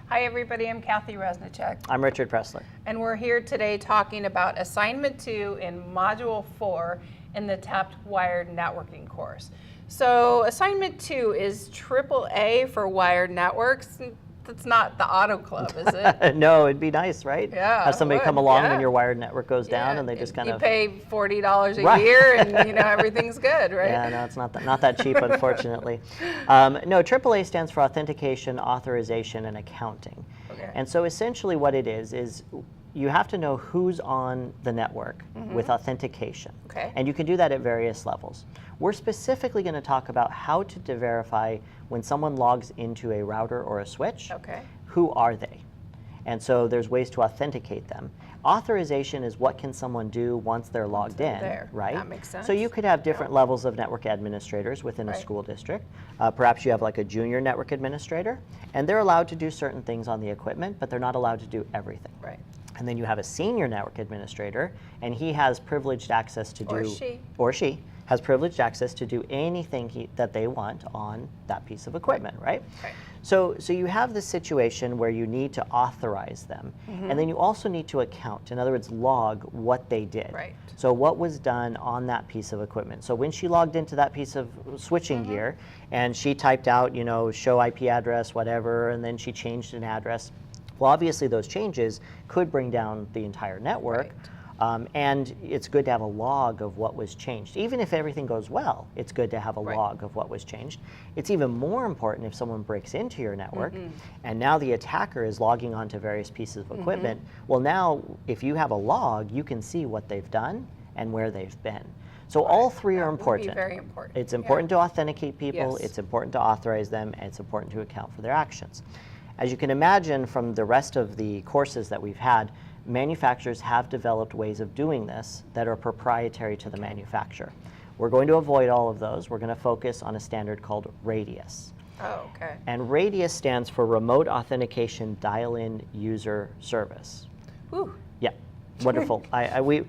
Hi everybody, I'm Kathy Resnichek. I'm Richard Pressler. And we're here today talking about Assignment 2 in Module 4 in the Tapped Wired Networking course. So Assignment 2 is AAA for wired networks. That's not the Auto Club, is it? No, it'd be nice, right? Yeah. Have somebody come along when your wired network goes down and they just kind you of... pay $40 a Right. year and everything's good, right? Yeah, no, it's not that cheap, unfortunately. No, AAA stands for Authentication, Authorization, and Accounting. Okay. And so essentially what it is you have to know who's on the network with authentication. Okay. And you can do that at various levels. We're specifically going to talk about how to verify when someone logs into a router or a switch. Okay. Who are they? And so there's ways to authenticate them. Authorization is what can someone do once they're logged in, right? That makes sense. So you could have different levels of network administrators within a school district. Perhaps you have like a junior network administrator, and they're allowed to do certain things on the equipment, but they're not allowed to do everything. Right. And then you have a senior network administrator, and he has privileged access to do, or she has privileged access to do anything that they want on that piece of equipment, right? Okay. So you have this situation where you need to authorize them, and then you also need to account, in other words, log what they did. Right. So what was done on that piece of equipment. So when she logged into that piece of switching gear, and she typed out, show IP address, whatever, and then she changed an address, well, obviously those changes could bring down the entire network. Right. And it's good to have a log of what was changed. Even if everything goes well, it's good to have a log of what was changed. It's even more important if someone breaks into your network and now the attacker is logging onto various pieces of equipment. Well, now if you have a log, you can see what they've done and where they've been. So all three are important. Would be very important. It's important to authenticate people, Yes. it's important to authorize them, and it's important to account for their actions. As you can imagine from the rest of the courses that we've had, manufacturers have developed ways of doing this that are proprietary to the manufacturer. We're going to avoid all of those. We're going to focus on a standard called RADIUS. Oh, okay. And RADIUS stands for Remote Authentication Dial-In User Service. Whew. Yeah, wonderful. Dial-in?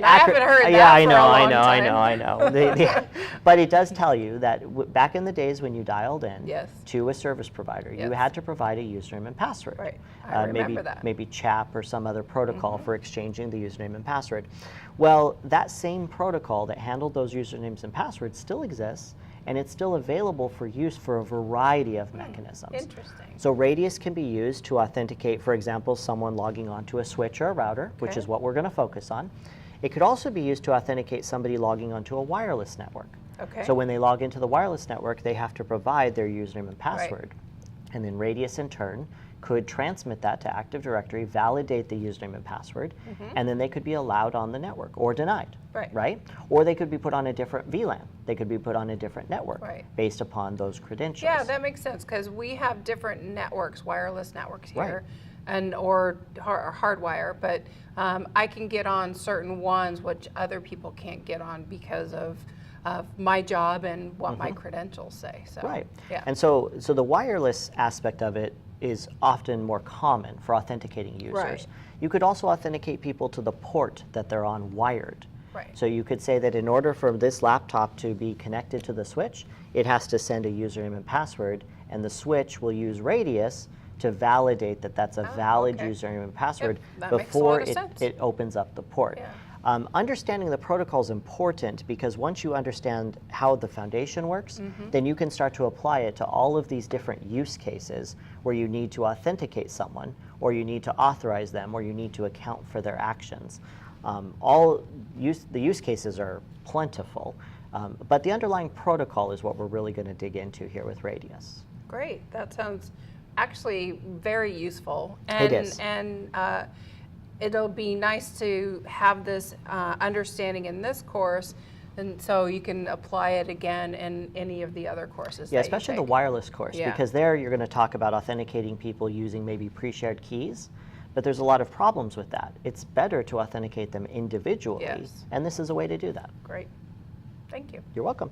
I haven't heard that yeah, for a long time. I know. But it does tell you that back in the days when you dialed in to a service provider, you had to provide a username and password. Right. I remember that. Maybe CHAP or some other protocol for exchanging the username and password. Well, that same protocol that handled those usernames and passwords still exists, and it's still available for use for a variety of mechanisms. Interesting. So RADIUS can be used to authenticate, for example, someone logging onto a switch or a router, which is what we're going to focus on. It could also be used to authenticate somebody logging onto a wireless network. Okay. So when they log into the wireless network, they have to provide their username and password. And then RADIUS in turn could transmit that to Active Directory, validate the username and password, and then they could be allowed on the network or denied, right? Or they could be put on a different VLAN. They could be put on a different network based upon those credentials. Yeah, that makes sense because we have different networks, wireless networks here, or hardwire, but I can get on certain ones which other people can't get on because of my job and what my credentials say. So, yeah. And so the wireless aspect of it is often more common for authenticating users. You could also authenticate people to the port that they're on wired. So you could say that in order for this laptop to be connected to the switch, it has to send a username and password, and the switch will use RADIUS to validate that that's a valid username and password before it opens up the port. Understanding the protocol is important because once you understand how the foundation works, then you can start to apply it to all of these different use cases where you need to authenticate someone, or you need to authorize them, or you need to account for their actions. The use cases are plentiful, but the underlying protocol is what we're really going to dig into here with RADIUS. Great. That sounds actually very useful. It is. And it'll be nice to have this understanding in this course, and so you can apply it again in any of the other courses. Yeah, especially the wireless course, because there you're going to talk about authenticating people using maybe pre-shared keys, but there's a lot of problems with that. It's better to authenticate them individually, and this is a way to do that. Great. Thank you. You're welcome.